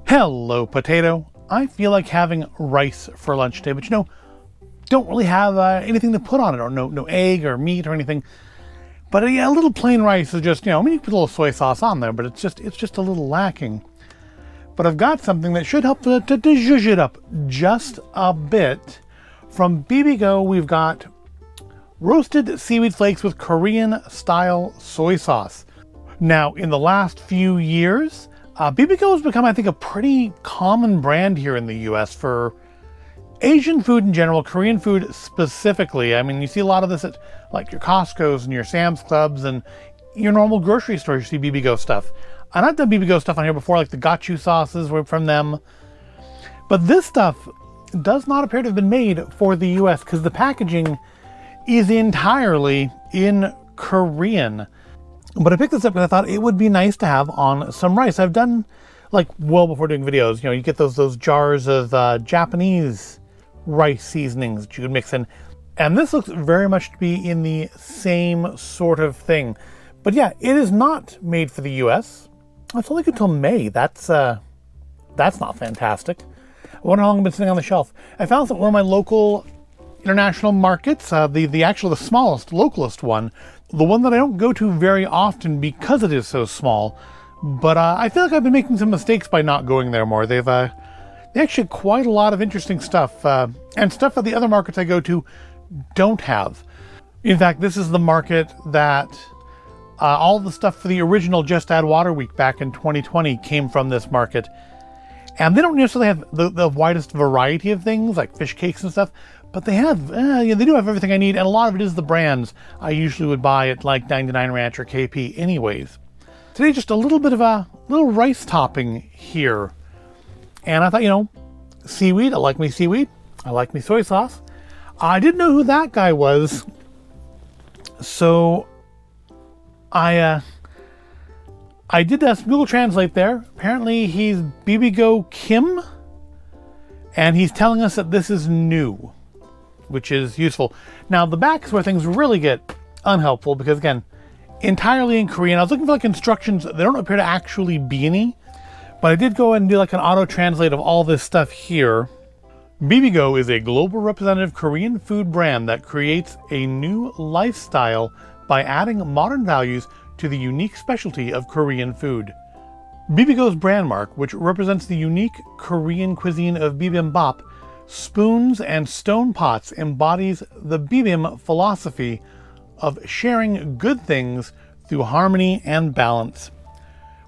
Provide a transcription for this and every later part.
Hello, potato. I feel like having rice for lunch today, but don't really have anything to put on it, or no egg or meat or anything. But a little plain rice is just, I mean, you put a little soy sauce on there, but it's just a little lacking. But I've got something that should help to zhuzh it up just a bit. From Bibigo, we've got roasted seaweed flakes with Korean-style soy sauce. Now, in the last few years, Bibigo has become, I think, a pretty common brand here in the US for Asian food in general, Korean food specifically. I mean, you see a lot of this at like your Costco's and your Sam's Clubs and your normal grocery stores. You see Bibigo stuff. And I've done Bibigo stuff on here before, like the gochu sauces were from them. But this stuff does not appear to have been made for the US because the packaging is entirely in Korean. But I picked this up because I thought it would be nice to have on some rice. I've done, like, well before doing videos, you get those jars of Japanese rice seasonings that you can mix in. And this looks very much to be in the same sort of thing. But yeah, it is not made for the US. It's only good till May. That's not fantastic. I wonder how long it's been sitting on the shelf. I found that one of my local international markets, the smallest, localist one, the one that I don't go to very often because it is so small, but I feel like I've been making some mistakes by not going there more. They actually have quite a lot of interesting stuff, and stuff that the other markets I go to don't have. In fact, this is the market that all the stuff for the original Just Add Water Week back in 2020 came from this market. And they don't necessarily have the widest variety of things, like fish cakes and stuff, but they have, they do have everything I need, and a lot of it is the brands I usually would buy at like 99 Ranch or KP anyways. Today, just a little bit of a little rice topping here. And I thought, seaweed, I like me seaweed, I like me soy sauce. I didn't know who that guy was, so I did some Google Translate there. Apparently he's Bibigo Kim, and he's telling us that this is new, which is useful. Now, the back is where things really get unhelpful because, again, entirely in Korean. I was looking for like instructions. There don't appear to actually be any, but I did go ahead and do like an auto translate of all this stuff here. Bibigo is a global representative Korean food brand that creates a new lifestyle by adding modern values to the unique specialty of Korean food. Bibigo's brand mark, which represents the unique Korean cuisine of bibimbap, spoons and stone pots, embodies the bibim philosophy of sharing good things through harmony and balance.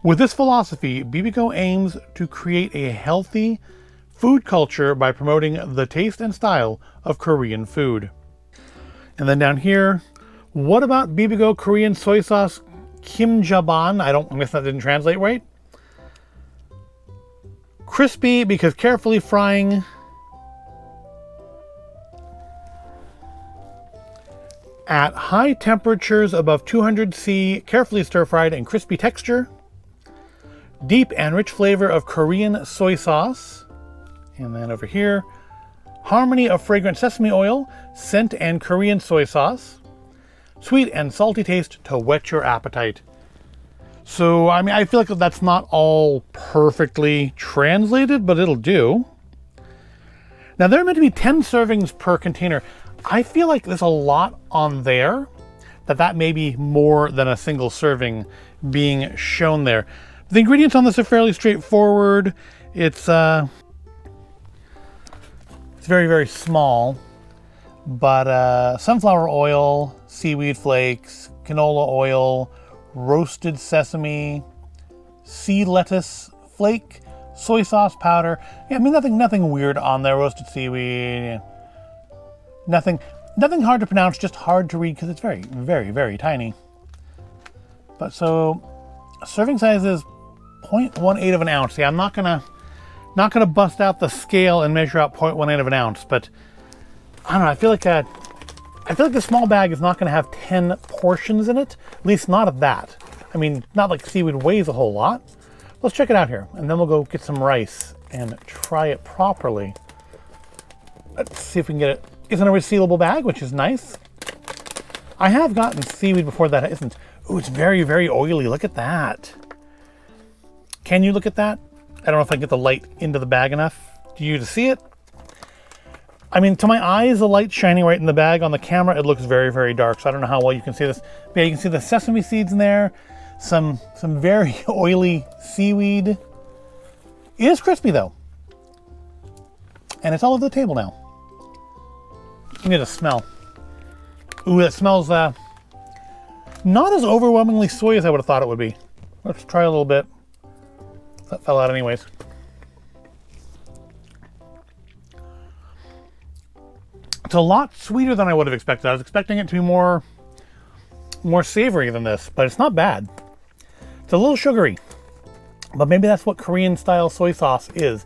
With this philosophy, Bibigo aims to create a healthy food culture by promoting the taste and style of Korean food. And then down here, what about Bibigo Korean soy sauce kimjaban? I guess that didn't translate right. Crispy because carefully frying at high temperatures above 200 C, carefully stir-fried and crispy texture. Deep and rich flavor of Korean soy sauce. And then over here, harmony of fragrant sesame oil, scent and Korean soy sauce. Sweet and salty taste to whet your appetite. So, I mean, I feel like that's not all perfectly translated, but it'll do. Now, there are meant to be 10 servings per container. I feel like there's a lot on there, that may be more than a single serving being shown there. The ingredients on this are fairly straightforward. It's very, very small, but sunflower oil, seaweed flakes, canola oil, roasted sesame, sea lettuce flake, soy sauce powder. Yeah, I mean, nothing weird on there. Roasted seaweed. Yeah. Nothing hard to pronounce, just hard to read because it's very, very, very tiny. But so, serving size is 0.18 of an ounce. Yeah, I'm not gonna bust out the scale and measure out 0.18 of an ounce, but I don't know. I feel like the small bag is not going to have 10 portions in it, at least not of that. I mean, not like seaweed weighs a whole lot. Let's check it out here, and then we'll go get some rice and try it properly. Let's see if we can get it. It's in a resealable bag, which is nice. I have gotten seaweed before that isn't. Ooh, it's very, very oily. Look at that. Can you look at that? I don't know if I can get the light into the bag enough for you to see it. I mean, to my eyes, the light's shining right in the bag. On the camera, it looks very, very dark, so I don't know how well you can see this. But yeah, you can see the sesame seeds in there, some very oily seaweed. It is crispy, though. And it's all over the table now. You get a smell. Ooh, that smells not as overwhelmingly soy as I would have thought it would be. Let's try a little bit. That fell out anyways. It's a lot sweeter than I would have expected. I was expecting it to be more savory than this, but it's not bad. It's a little sugary, but maybe that's what Korean-style soy sauce is.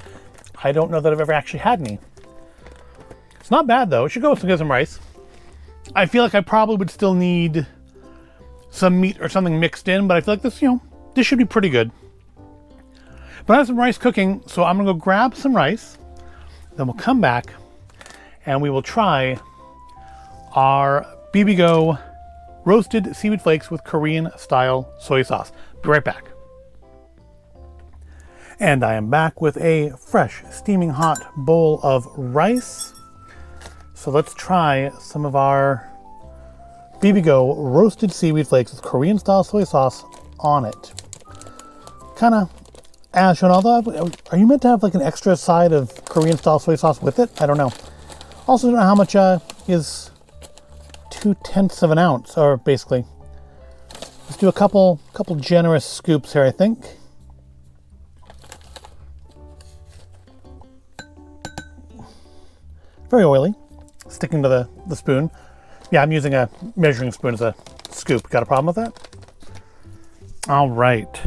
I don't know that I've ever actually had any. It's not bad though. It should go with some rice. I feel like I probably would still need some meat or something mixed in, but I feel like this, this should be pretty good. But I have some rice cooking, so I'm gonna go grab some rice, then we'll come back and we will try our Bibigo roasted seaweed flakes with Korean-style soy sauce. Be right back. And I am back with a fresh, steaming hot bowl of rice. So let's try some of our Bibigo roasted seaweed flakes with Korean-style soy sauce on it. Kind of as shown, although, are you meant to have like an extra side of Korean-style soy sauce with it? I don't know. Also don't know how much is 2/10 of an ounce, or basically. Let's do a couple generous scoops here, I think. Very oily, sticking to the spoon. Yeah, I'm using a measuring spoon as a scoop. Got a problem with that? All right.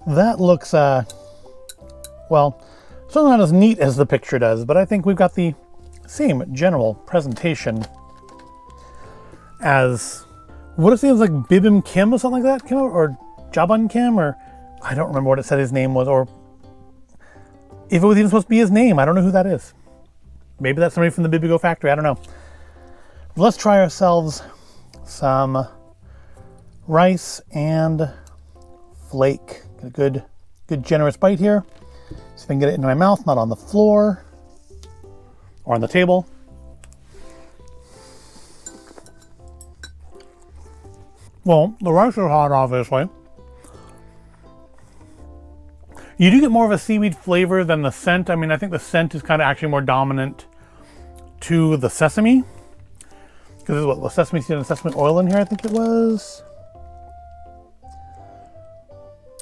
That looks, well, certainly not as neat as the picture does, but I think we've got the same general presentation as, what if it was like Bibim Kim or something like that came out, or Jaban Kim, or I don't remember what it said his name was, or if it was even supposed to be his name. I don't know who that is. Maybe that's somebody from the Bibigo factory, I don't know. Let's try ourselves some rice and flake. Get a good generous bite here. See if I can get it into my mouth, not on the floor or on the table. Well, the rice is hot, obviously. You do get more of a seaweed flavor than the scent. I mean, I think the scent is kind of actually more dominant to the sesame. Because there's what, sesame seed and sesame oil in here, I think it was.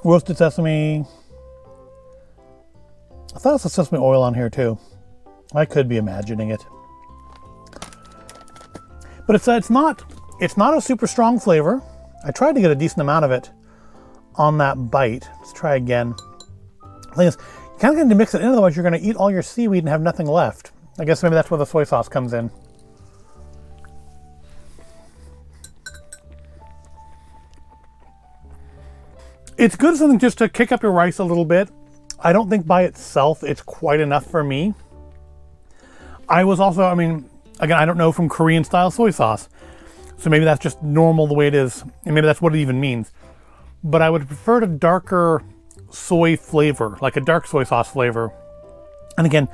Roasted sesame. I thought it was a sesame oil on here too. I could be imagining it. But it's not a super strong flavor. I tried to get a decent amount of it on that bite. Let's try again. The thing is, you kind of need to mix it in, otherwise you're going to eat all your seaweed and have nothing left. I guess maybe that's where the soy sauce comes in. It's good something just to kick up your rice a little bit. I don't think by itself it's quite enough for me. I was also, I mean, again, I don't know from Korean-style soy sauce. So maybe that's just normal the way it is. And maybe that's what it even means. But I would prefer a darker soy flavor, like a dark soy sauce flavor. And again,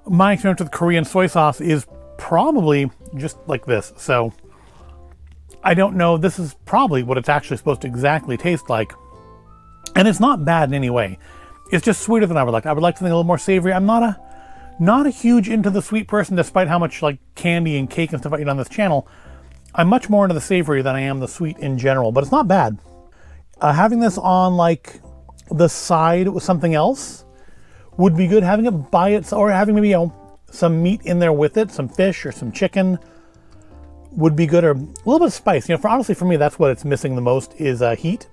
my experience with Korean soy sauce is probably just like this. So I don't know. This is probably what it's actually supposed to exactly taste like. And it's not bad in any way. It's just sweeter than I would like. I would like something a little more savory. I'm not a huge into the sweet person, despite how much like candy and cake and stuff I eat on this channel. I'm much more into the savory than I am the sweet in general, but it's not bad. Having this on like the side with something else would be good. Having it by itself, or having maybe, some meat in there with it, some fish or some chicken would be good, or a little bit of spice. Honestly, for me, that's what it's missing the most is heat.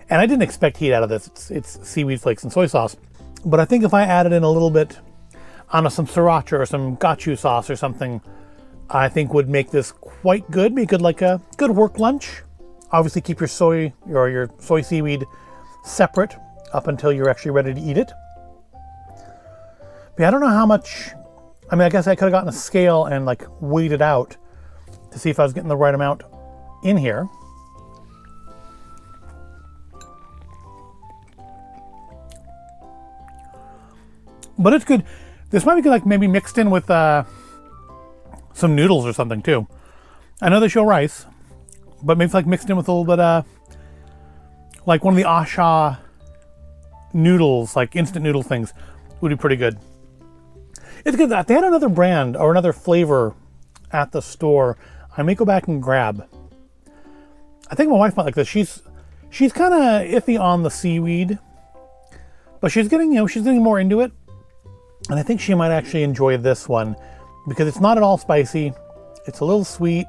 And I didn't expect heat out of this. It's seaweed flakes and soy sauce. But I think if I added in a little bit on some sriracha or some gochu sauce or something, I think would make this quite good. Be good, like a good work lunch. Obviously keep your soy or your soy seaweed separate up until you're actually ready to eat it. But I don't know how much, I mean, I guess I could have gotten a scale and like weighed it out to see if I was getting the right amount in here. But it's good. This might be good, like maybe mixed in with some noodles or something too. I know they show rice, but maybe it's like mixed in with a little bit like one of the Asha noodles, like instant noodle things, would be pretty good. It's good that they had another brand or another flavor at the store. I may go back and grab. I think my wife might like this. She's kind of iffy on the seaweed, but she's getting, she's getting more into it. And I think she might actually enjoy this one because it's not at all spicy. It's a little sweet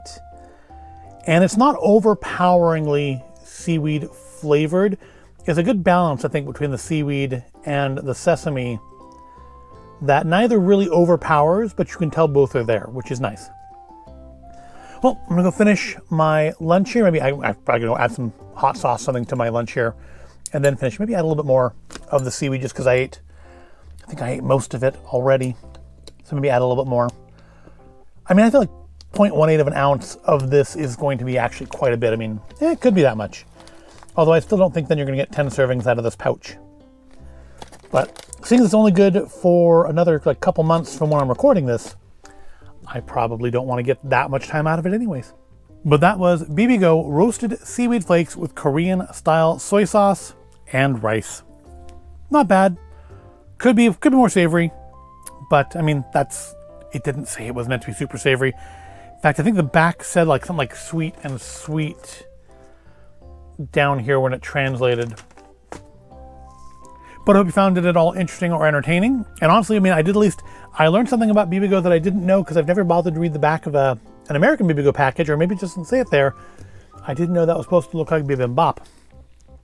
and it's not overpoweringly seaweed flavored. It's a good balance, I think, between the seaweed and the sesame that neither really overpowers, but you can tell both are there, which is nice. Well, I'm gonna go finish my lunch here. Maybe I'm probably gonna add some hot sauce, something to my lunch here, and then finish. Maybe add a little bit more of the seaweed just because I think I ate most of it already. So maybe add a little bit more. I mean, I feel like 0.18 of an ounce of this is going to be actually quite a bit. I mean, it could be that much. Although I still don't think then you're gonna get 10 servings out of this pouch. But seeing as it's only good for another like couple months from when I'm recording this, I probably don't want to get that much time out of it anyways. But that was Bibigo roasted seaweed flakes with Korean-style soy sauce and rice. Not bad. Could be more savory, but I mean, it didn't say it was meant to be super savory. In fact, I think the back said like something like sweet and sweet down here when it translated. But I hope you found it at all interesting or entertaining. And honestly, I mean, I learned something about Bibigo that I didn't know because I've never bothered to read the back of an American Bibigo package, or maybe it just doesn't say it there. I didn't know that was supposed to look like bibimbap,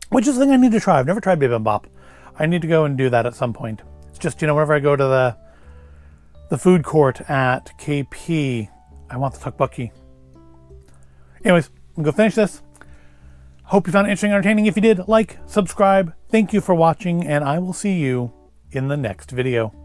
which is the thing I need to try. I've never tried bibimbap. I need to go and do that at some point. It's just, whenever I go to the food court at KP, I want the tteokbokki. Anyways, I'm gonna go finish this. Hope you found it interesting and entertaining. If you did, like, subscribe. Thank you for watching, and I will see you in the next video.